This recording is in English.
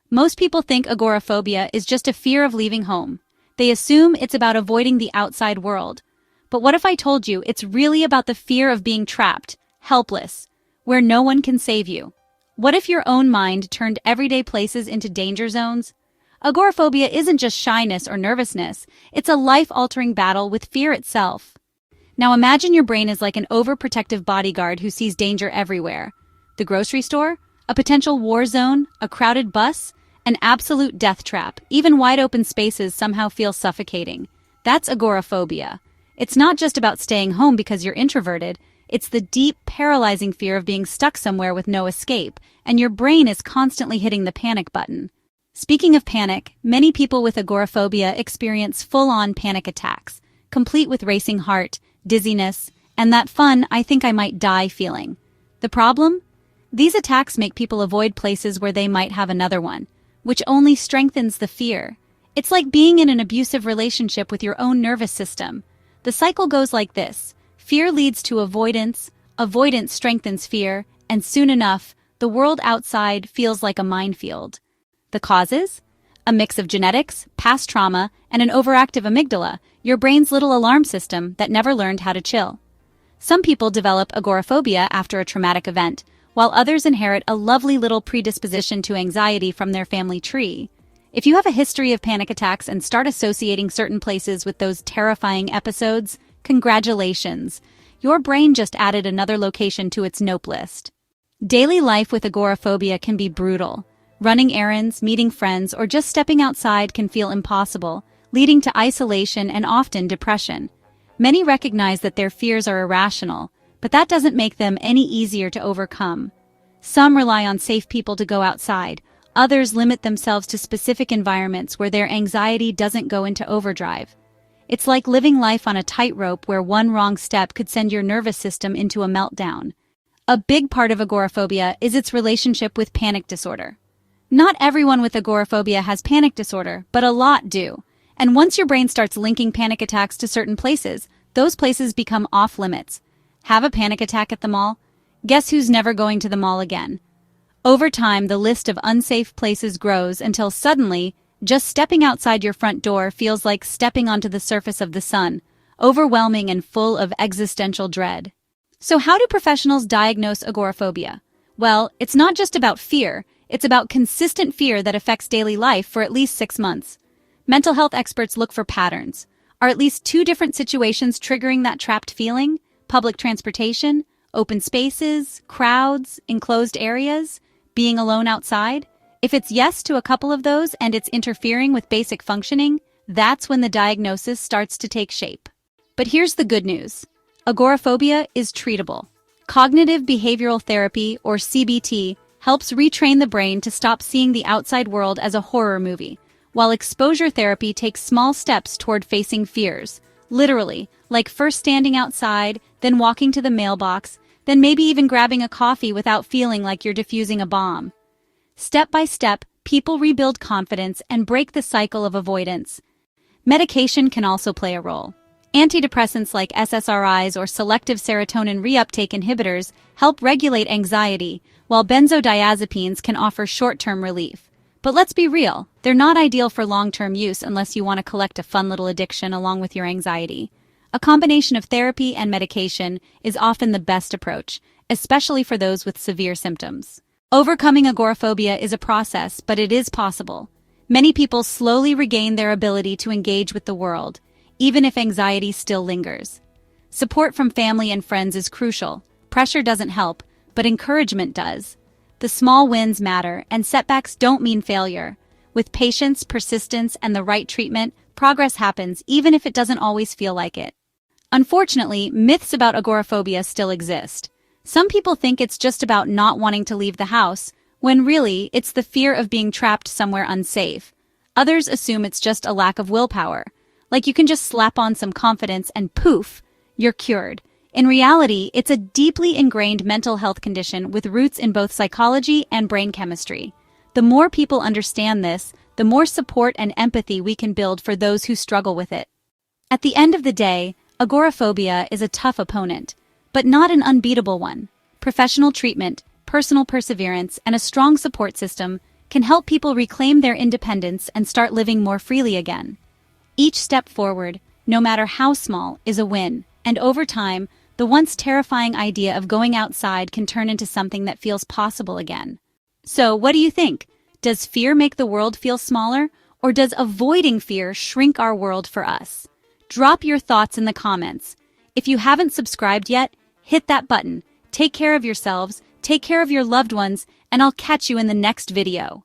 Most people think agoraphobia is just a fear of leaving home. They assume it's about avoiding the outside world. But what if I told you it's really about the fear of being trapped, helpless, where no one can save you? What if your own mind turned everyday places into danger zones? Agoraphobia isn't just shyness or nervousness, it's a life-altering battle with fear itself. Now imagine your brain is like an overprotective bodyguard who sees danger everywhere. The grocery store? A potential war zone? A crowded bus? An absolute death trap. Even wide-open spaces somehow feel suffocating. That's agoraphobia. It's not just about staying home because you're introverted. It's the deep, paralyzing fear of being stuck somewhere with no escape, and your brain is constantly hitting the panic button. Speaking of panic, many people with agoraphobia experience full-on panic attacks, complete with racing heart, dizziness, and that fun "I think I might die" feeling. The problem? These attacks make people avoid places where they might have another one, which only strengthens the fear. It's like being in an abusive relationship with your own nervous system. The cycle goes like this. Fear leads to avoidance, avoidance strengthens fear, and soon enough, the world outside feels like a minefield. The causes? A mix of genetics, past trauma, and an overactive amygdala, your brain's little alarm system that never learned how to chill. Some people develop agoraphobia after a traumatic event, while others inherit a lovely little predisposition to anxiety from their family tree. If you have a history of panic attacks and start associating certain places with those terrifying episodes, congratulations. Your brain just added another location to its nope list. Daily life with agoraphobia can be brutal. Running errands, meeting friends, or just stepping outside can feel impossible, leading to isolation and often depression. Many recognize that their fears are irrational, but that doesn't make them any easier to overcome. Some rely on safe people to go outside. Others limit themselves to specific environments where their anxiety doesn't go into overdrive. It's like living life on a tightrope where one wrong step could send your nervous system into a meltdown. A big part of agoraphobia is its relationship with panic disorder. Not everyone with agoraphobia has panic disorder, but a lot do. And once your brain starts linking panic attacks to certain places, those places become off-limits. Have a panic attack at the mall? Guess who's never going to the mall again? Over time, the list of unsafe places grows until suddenly, just stepping outside your front door feels like stepping onto the surface of the sun, overwhelming and full of existential dread. So how do professionals diagnose agoraphobia? Well, it's not just about fear, it's about consistent fear that affects daily life for at least 6 months. Mental health experts look for patterns. Are at least 2 different situations triggering that trapped feeling? Public transportation, open spaces, crowds, enclosed areas, being alone outside? If it's yes to a couple of those and it's interfering with basic functioning, that's when the diagnosis starts to take shape. But here's the good news. Agoraphobia is treatable. Cognitive behavioral therapy, or CBT, helps retrain the brain to stop seeing the outside world as a horror movie, while exposure therapy takes small steps toward facing fears. Literally, like first standing outside, then walking to the mailbox, then maybe even grabbing a coffee without feeling like you're defusing a bomb. Step by step, people rebuild confidence and break the cycle of avoidance. Medication can also play a role. Antidepressants like SSRIs or selective serotonin reuptake inhibitors help regulate anxiety, while benzodiazepines can offer short-term relief. But let's be real, they're not ideal for long-term use unless you want to collect a fun little addiction along with your anxiety. A combination of therapy and medication is often the best approach, especially for those with severe symptoms. Overcoming agoraphobia is a process, but it is possible. Many people slowly regain their ability to engage with the world, even if anxiety still lingers. Support from family and friends is crucial. Pressure doesn't help, but encouragement does. The small wins matter, and setbacks don't mean failure. With patience, persistence, and the right treatment, progress happens even if it doesn't always feel like it. Unfortunately, myths about agoraphobia still exist. Some people think it's just about not wanting to leave the house, when really, it's the fear of being trapped somewhere unsafe. Others assume it's just a lack of willpower. Like you can just slap on some confidence and poof, you're cured. In reality, it's a deeply ingrained mental health condition with roots in both psychology and brain chemistry. The more people understand this, the more support and empathy we can build for those who struggle with it. At the end of the day, agoraphobia is a tough opponent, but not an unbeatable one. Professional treatment, personal perseverance, and a strong support system can help people reclaim their independence and start living more freely again. Each step forward, no matter how small, is a win, and over time, the once terrifying idea of going outside can turn into something that feels possible again. So, what do you think? Does fear make the world feel smaller, or does avoiding fear shrink our world for us? Drop your thoughts in the comments. If you haven't subscribed yet, hit that button. Take care of yourselves, take care of your loved ones, and I'll catch you in the next video.